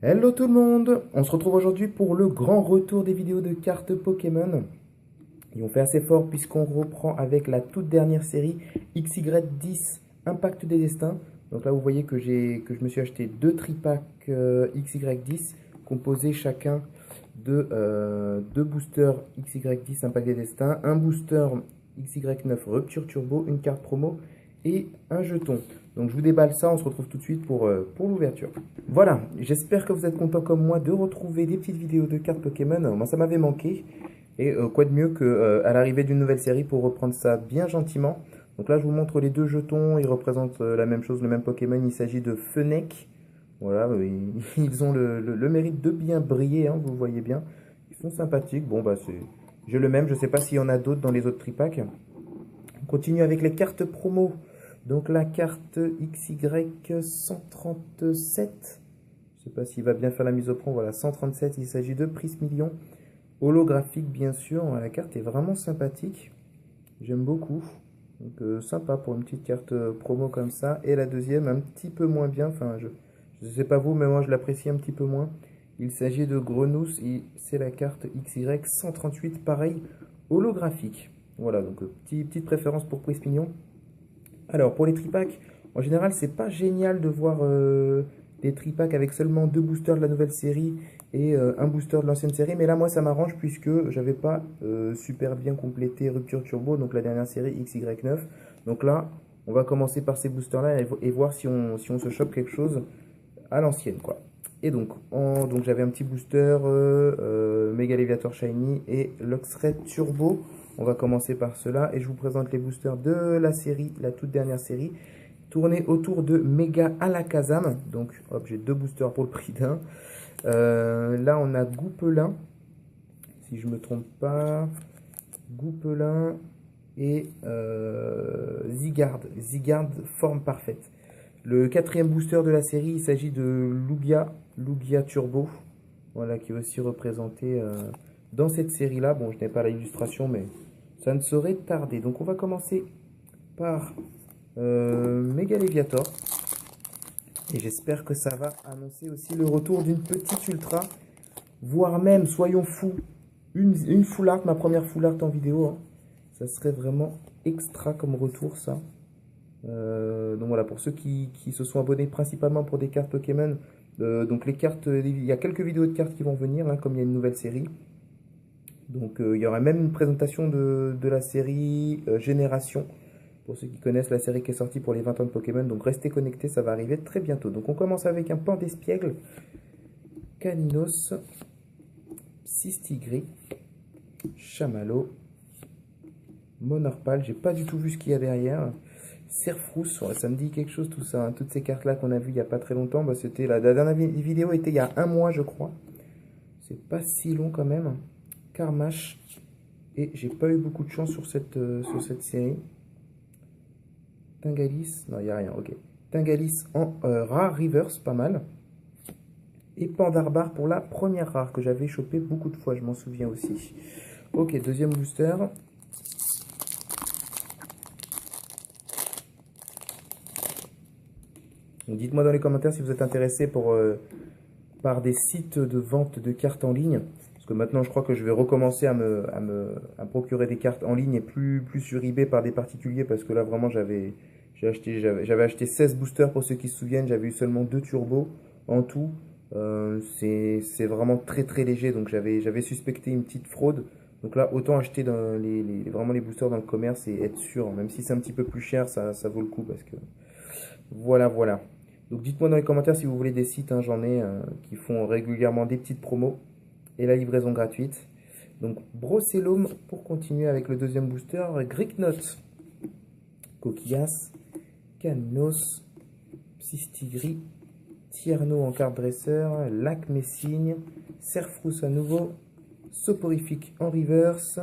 Hello tout le monde! On se retrouve aujourd'hui pour le grand retour des vidéos de cartes Pokémon. Et on fait assez fort puisqu'on reprend avec la toute dernière série XY10 Impact des Destins. Donc là vous voyez que je me suis acheté deux tripacks XY10 composés chacun de deux boosters XY10 Impact des Destins, un booster XY9 Rupture Turbo, une carte promo et un jeton. Donc je vous déballe ça, on se retrouve tout de suite pour l'ouverture. Voilà, j'espère que vous êtes contents comme moi de retrouver des petites vidéos de cartes Pokémon. Moi ça m'avait manqué. Et quoi de mieux qu'à l'arrivée d'une nouvelle série pour reprendre ça bien gentiment. Donc là je vous montre les deux jetons, ils représentent la même chose, le même Pokémon. Il s'agit de Fennec. Voilà, ils ont le mérite de bien briller, hein, vous le voyez bien. Ils sont sympathiques. Bon bah j'ai le même, je ne sais pas s'il y en a d'autres dans les autres tripacks. On continue avec les cartes promo. Donc la carte XY137, je ne sais pas s'il va bien faire la mise au point, voilà 137, il s'agit de Prismillion, holographique bien sûr, la carte est vraiment sympathique, j'aime beaucoup, donc sympa pour une petite carte promo comme ça, et la deuxième un petit peu moins bien, enfin je ne sais pas vous, mais moi je l'apprécie un petit peu moins, il s'agit de Grenousse, et c'est la carte XY138, pareil, holographique, voilà, donc petite préférence pour Prismillion. Alors, pour les tripacks, en général, c'est pas génial de voir des tripacks avec seulement deux boosters de la nouvelle série et un booster de l'ancienne série. Mais là, moi, ça m'arrange puisque j'avais pas super bien complété Rupture Turbo, donc la dernière série XY9. Donc là, on va commencer par ces boosters-là et voir si on se chope quelque chose à l'ancienne, quoi. Et donc j'avais un petit booster Mega Leviator Shiny et Luxray Turbo. On va commencer par cela et je vous présente les boosters de la série, la toute dernière série, tournée autour de Mega Alakazam. Donc hop, j'ai deux boosters pour le prix d'un. Là on a Goupelin, si je me trompe pas, Goupelin et Zygarde. Zygarde forme parfaite. Le quatrième booster de la série, il s'agit de Lugia Turbo, voilà, qui est aussi représenté dans cette série-là. Bon, je n'ai pas l'illustration, mais ça ne saurait tarder. Donc, on va commencer par Mega Leviator. Et j'espère que ça va annoncer aussi le retour d'une petite ultra, voire même, soyons fous, une full art, ma première full art en vidéo. Hein. Ça serait vraiment extra comme retour, ça. Donc voilà, pour ceux qui se sont abonnés principalement pour des cartes Pokémon, donc les cartes, il y a quelques vidéos de cartes qui vont venir, hein, comme il y a une nouvelle série. Donc il y aura même une présentation de la série Génération, pour ceux qui connaissent la série qui est sortie pour les 20 ans de Pokémon. Donc restez connectés, ça va arriver très bientôt. Donc on commence avec un Pandespiègle, Caninos, Sistigri, Chamallow, Monorpal, j'ai pas du tout vu ce qu'il y a derrière. Serfrousse, ça me dit quelque chose tout ça, hein. Toutes ces cartes-là qu'on a vues il n'y a pas très longtemps, bah, c'était la dernière vidéo était il y a un mois je crois. C'est pas si long quand même. Carmash, et j'ai pas eu beaucoup de chance sur cette série. Tingalis, non il n'y a rien, ok. Tingalis en rare reverse, pas mal. Et Pandarbar pour la première rare que j'avais chopé beaucoup de fois, je m'en souviens aussi. Ok, deuxième booster. Dites-moi dans les commentaires si vous êtes intéressé par des sites de vente de cartes en ligne. Parce que maintenant, je crois que je vais recommencer à me procurer des cartes en ligne et plus sur eBay par des particuliers. Parce que là, vraiment, j'avais acheté 16 boosters pour ceux qui se souviennent. J'avais eu seulement 2 turbos en tout. C'est vraiment très très léger. Donc j'avais suspecté une petite fraude. Donc là, autant acheter vraiment les boosters dans le commerce et être sûr. Même si c'est un petit peu plus cher, ça vaut le coup. Parce que voilà, voilà. Donc dites-moi dans les commentaires si vous voulez des sites, hein, j'en ai qui font régulièrement des petites promos et la livraison gratuite. Donc Brocellum pour continuer avec le deuxième booster, Gricknot, Coquillas, Canos, Psystigri, Tierno en carte dresseur, Lac Messigne, Serfrousse à nouveau, Soporifique en reverse.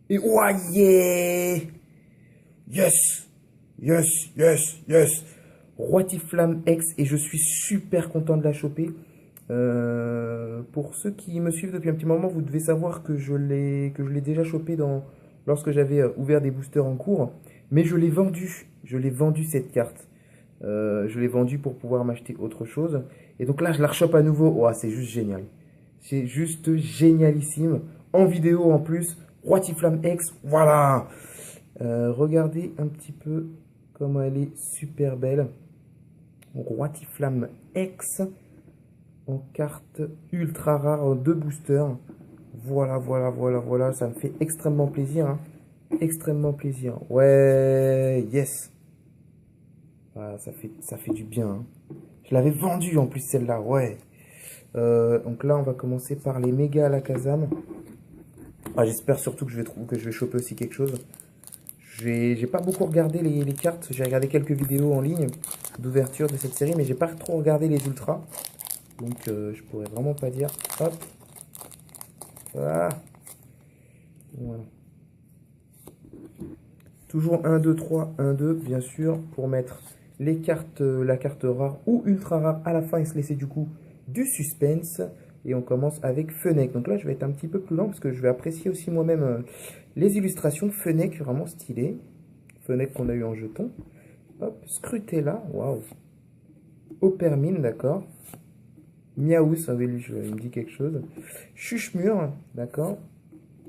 Et ouais, yeah! Yes! Yes, yes, yes! Roitiflamme X, et je suis super content de la choper. Pour ceux qui me suivent depuis un petit moment, vous devez savoir que je l'ai déjà chopé lorsque j'avais ouvert des boosters en cours. Mais je l'ai vendu cette carte. Je l'ai vendue pour pouvoir m'acheter autre chose. Et donc là, je la rechoppe à nouveau. Oh, c'est juste génial. C'est juste génialissime. En vidéo en plus. Roitiflamme X, voilà. Regardez un petit peu comment elle est super belle. Roitiflamme X en carte ultra rare en 2 boosters. Voilà, voilà, voilà, voilà. Ça me fait extrêmement plaisir. Hein. Extrêmement plaisir. Ouais, yes. Voilà, ça fait du bien. Hein. Je l'avais vendue en plus celle-là, ouais. Donc là, on va commencer par les méga à la Kazam. Ah, j'espère surtout que je vais choper aussi quelque chose. J'ai pas beaucoup regardé les cartes. J'ai regardé quelques vidéos en ligne d'ouverture de cette série, mais j'ai pas trop regardé les ultras. Donc je pourrais vraiment pas dire. Hop. Voilà. Voilà. Toujours 1, 2, 3, 1, 2, bien sûr, pour mettre les cartes, la carte rare ou ultra rare à la fin et se laisser du coup du suspense. Et on commence avec Fennec. Donc là, je vais être un petit peu plus lent parce que je vais apprécier aussi moi-même les illustrations. Fennec, vraiment stylé. Fennec qu'on a eu en jeton. Hop, Scrutella, waouh. Opermine, d'accord. Miaous, ah oui, lui, il me dit quelque chose. Chuchemur, d'accord.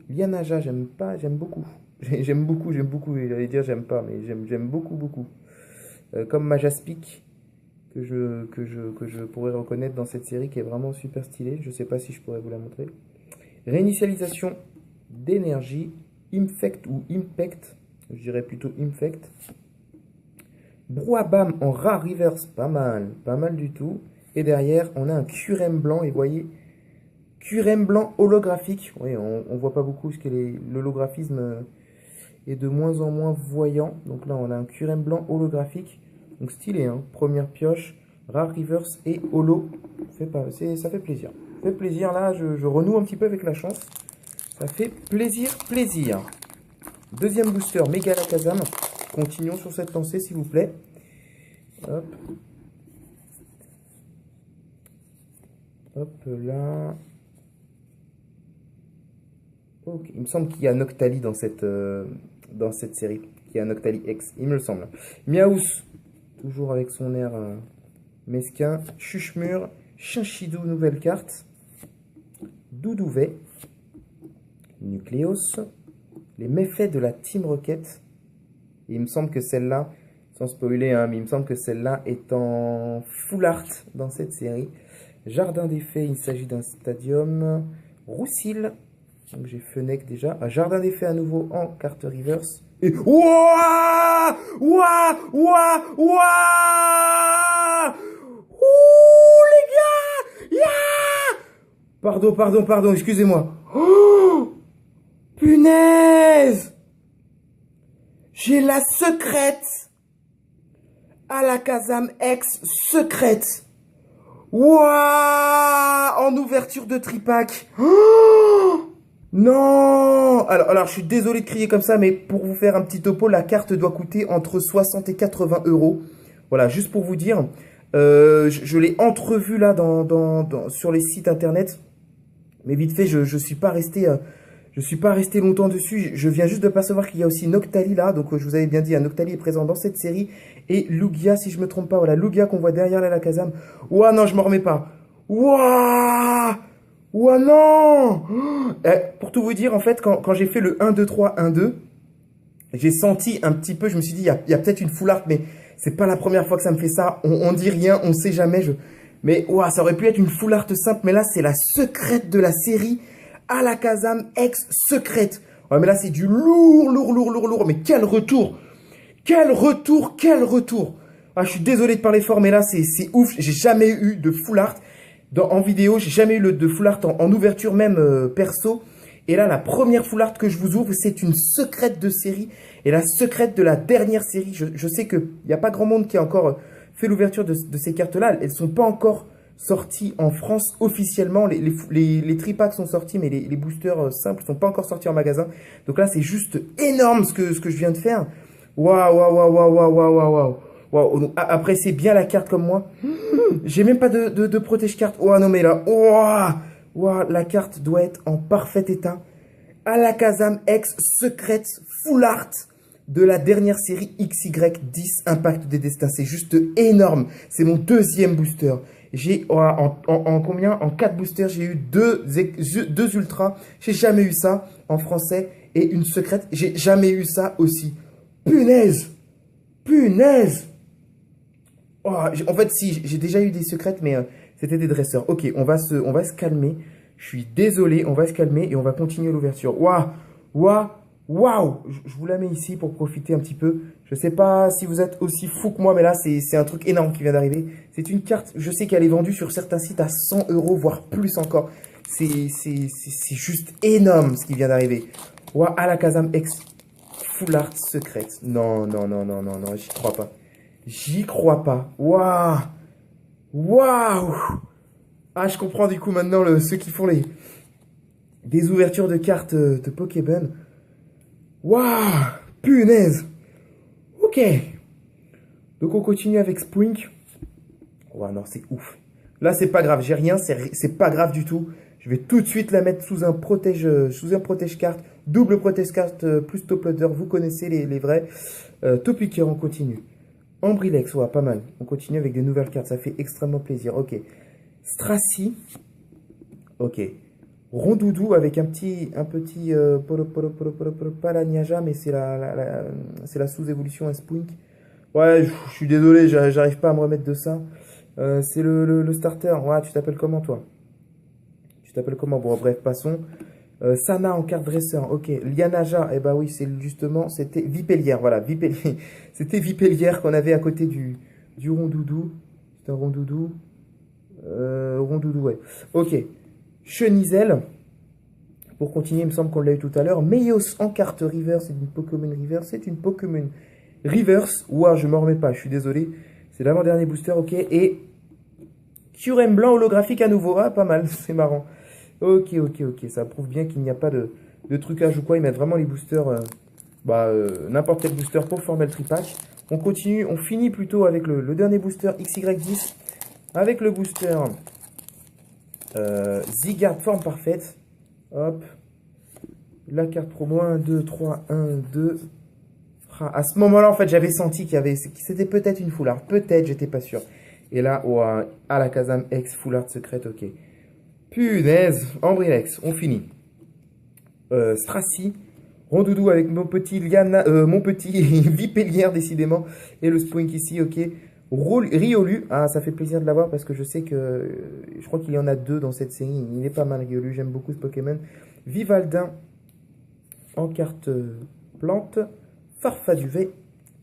Lianaja, j'aime pas, j'aime beaucoup. J'aime beaucoup. J'allais dire j'aime pas, mais j'aime beaucoup, beaucoup. Comme Majaspic, que je pourrais reconnaître dans cette série, qui est vraiment super stylée. Je sais pas si je pourrais vous la montrer. Réinitialisation d'énergie. Infect ou Impact. Je dirais plutôt Infect. Brouhabam en rare reverse, pas mal du tout. Et derrière, on a un Curem blanc, et vous voyez, Curem blanc holographique. Oui, on voit pas beaucoup, parce que l'holographisme est de moins en moins voyant. Donc là, on a un Curem blanc holographique. Donc stylé, hein. Première pioche, rare reverse et holo. Ça fait plaisir. Ça fait plaisir, là, je renoue un petit peu avec la chance. Ça fait plaisir. Deuxième booster, méga la Kazam. Continuons sur cette lancée, s'il vous plaît. Hop. Hop là. Ok, il me semble qu'il y a Noctali dans cette série. Il y a Noctali X, il me le semble. Miaous, toujours avec son air mesquin. Chuchemur, Chinchidou, nouvelle carte. Doudouvet. Nucléos. Les méfaits de la Team Rocket. Et il me semble que celle-là, sans spoiler, hein, mais il me semble que celle-là est en full art dans cette série. Jardin des Fées, il s'agit d'un stadium. Roussil, donc j'ai Fennec déjà. Jardin des Fées à nouveau en carte reverse. Et ouah, ouah, ouah, ouah. Ouh les gars, pardon, excusez-moi. Oh, punaise. J'ai la secrète à la Kazam X secrète. Wouah, en ouverture de tripack. Oh, non. Alors, je suis désolé de crier comme ça, mais pour vous faire un petit topo, la carte doit coûter entre 60 et 80 euros. Voilà, juste pour vous dire. Je l'ai entrevue là sur les sites internet. Mais vite fait, je suis pas resté... je suis pas resté longtemps dessus. Je viens juste de percevoir qu'il y a aussi Noctali là. Donc je vous avais bien dit, Noctali est présent dans cette série. Et Lugia, si je me trompe pas. Voilà, Lugia qu'on voit derrière la Kazam. Ouah non, je m'en remets pas. Ouah, ouah non. Pour tout vous dire, en fait, quand j'ai fait le 1, 2, 3, 1, 2, j'ai senti un petit peu, je me suis dit, il y a peut-être une full art, mais c'est pas la première fois que ça me fait ça. On dit rien, on sait jamais. Mais ouah, ça aurait pu être une full art simple. Mais là, c'est la secrète de la série. À la Kazam X secrète. Ouais, mais là, c'est du lourd. Mais quel retour. Ah, je suis désolé de parler fort, mais là, c'est ouf. J'ai jamais eu de full art en vidéo. J'ai jamais eu de full art en ouverture, même perso. Et là, la première full art que je vous ouvre, c'est une secrète de série. Et la secrète de la dernière série. Je sais qu'il n'y a pas grand monde qui a encore fait l'ouverture de ces cartes-là. Elles sont pas encore sortis en France officiellement. Les tripacks sont sortis, mais les boosters simples sont pas encore sortis en magasin. Donc là, c'est juste énorme ce que je viens de faire. Waouh. Appréciez bien la carte comme moi. J'ai même pas de protège-carte. Oh non, mais là, la carte doit être en parfait état. À la Kazam X secrète full art de la dernière série XY10 Impact des Destins. C'est juste énorme. C'est mon deuxième booster. J'ai en combien? En 4 boosters, j'ai eu deux ultras. J'ai jamais eu ça en français. Et une secrète, j'ai jamais eu ça aussi. Punaise! Punaise! Oh, en fait, si, j'ai déjà eu des secrètes, mais c'était des dresseurs. Ok, on va se calmer. Je suis désolé, on va se calmer et on va continuer l'ouverture. Waouh! Waouh! Waouh! Je vous la mets ici pour profiter un petit peu. Je sais pas si vous êtes aussi fou que moi, mais là, c'est un truc énorme qui vient d'arriver. C'est une carte, je sais qu'elle est vendue sur certains sites à 100 €, voire plus encore. C'est juste énorme ce qui vient d'arriver. Waouh, Alakazam X Full Art secrète. Non, non, non, non, non, non, j'y crois pas. J'y crois pas. Waouh! Waouh! Ah, je comprends du coup maintenant ceux qui font des ouvertures de cartes de Pokémon. Waouh! Punaise! Ok. Donc on continue avec Sprink. Waouh, non, c'est ouf. Là, c'est pas grave. J'ai rien. C'est pas grave du tout. Je vais tout de suite la mettre sous un protège carte. Double protège carte plus top loader. Vous connaissez les vrais. Topiqueur, on continue. Ambrilex, ouais, pas mal. On continue avec des nouvelles cartes. Ça fait extrêmement plaisir. Ok. Stracy. Ok. Rondoudou avec un petit pas la Niaja, mais c'est la sous-évolution à Spunk. Ouais, je suis désolé, j'arrive pas à me remettre de ça. C'est le starter. Ouais, tu t'appelles comment toi? Tu t'appelles comment? Bon, bref, passons. Sana en carte dresseur. Ok. Lianaja, eh ben oui, c'était Vipellière. Voilà, Vipellière. C'était Vipellière qu'on avait à côté du Rondoudou. C'est un Rondoudou. Rondoudou, ouais. Ok. Chenizel. Pour continuer, il me semble qu'on l'a eu tout à l'heure. Meios en carte reverse. C'est une Pokémon reverse. C'est une Pokémon reverse. Ouah, je m'en remets pas. Je suis désolé. C'est l'avant-dernier booster. Ok. Et Kyurem blanc holographique à nouveau. Ah, pas mal. C'est marrant. Ok, ok, ok. Ça prouve bien qu'il n'y a pas de trucage ou quoi. Ils mettent vraiment les boosters, n'importe quel booster pour former le tripack. On continue, on finit plutôt avec le dernier booster XY10. Avec le booster Zygarde forme parfaite. Hop. La carte promo 1, 2, 3, 1, 2. À ce moment-là, en fait, j'avais senti que c'était peut-être une full art. Peut-être, j'étais pas sûr. Et là, oh, Alakazam X full art secrète, ok. Punaise, Ambrilex, on finit. Stracy, Rondoudou avec mon petit Vipellière décidément. Et le Spoink ici, ok. Riolu, ah ça fait plaisir de l'avoir parce que je sais que je crois qu'il y en a 2 dans cette série. Il est pas mal Riolu, j'aime beaucoup ce Pokémon. Vivaldin en carte plante. Farfaduvet.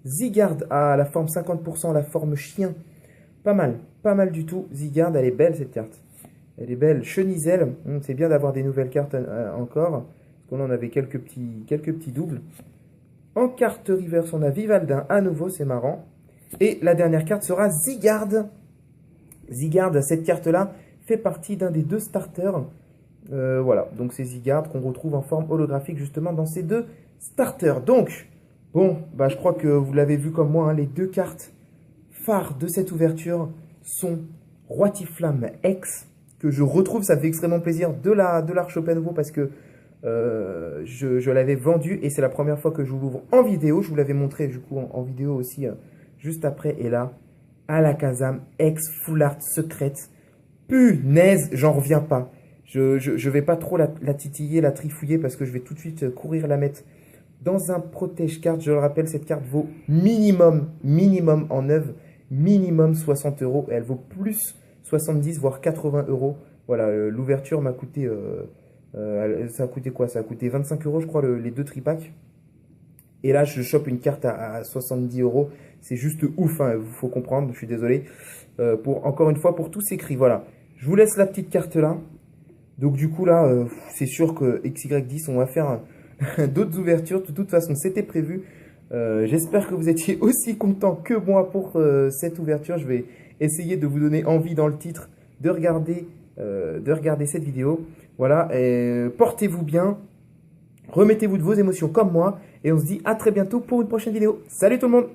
Zygarde à la forme 50%, la forme chien. Pas mal du tout. Zygarde, elle est belle cette carte. Elle est belle. Chenizel, c'est bien d'avoir des nouvelles cartes encore. Parce qu'on en avait quelques petits doubles. En carte reverse, on a Vivaldin à nouveau, c'est marrant. Et la dernière carte sera Zygarde. Zygarde, cette carte-là, fait partie d'un des 2 starters. Voilà, donc c'est Zygarde qu'on retrouve en forme holographique justement dans ces 2 starters. Donc, bon, bah, je crois que vous l'avez vu comme moi, hein, les 2 cartes phares de cette ouverture sont Roitiflamme X, que je retrouve, ça fait extrêmement plaisir, de la rechoper à nouveau parce que je l'avais vendu et c'est la première fois que je l'ouvre en vidéo. Je vous l'avais montré du coup en vidéo aussi juste après. Et là, Alakazam X Full Art secrète. Punaise, j'en reviens pas. Je vais pas trop la titiller, la trifouiller parce que je vais tout de suite courir la mettre dans un protège carte. Je le rappelle, cette carte vaut minimum en neuve, minimum 60 €. Et elle vaut plus 70 voire 80 €. Voilà, l'ouverture m'a coûté... ça a coûté quoi? Ça a coûté 25 € je crois les 2 tripacks. Et là je chope une carte à 70 €. C'est juste ouf, hein, faut comprendre, je suis désolé. Encore une fois pour tous ces cris, voilà. Je vous laisse la petite carte là. Donc du coup là, c'est sûr que XY10 on va faire d'autres ouvertures. De toute façon c'était prévu. J'espère que vous étiez aussi content que moi pour cette ouverture. Je vais essayer de vous donner envie dans le titre de regarder cette vidéo. Voilà, portez-vous bien, remettez-vous de vos émotions comme moi, et on se dit à très bientôt pour une prochaine vidéo. Salut tout le monde!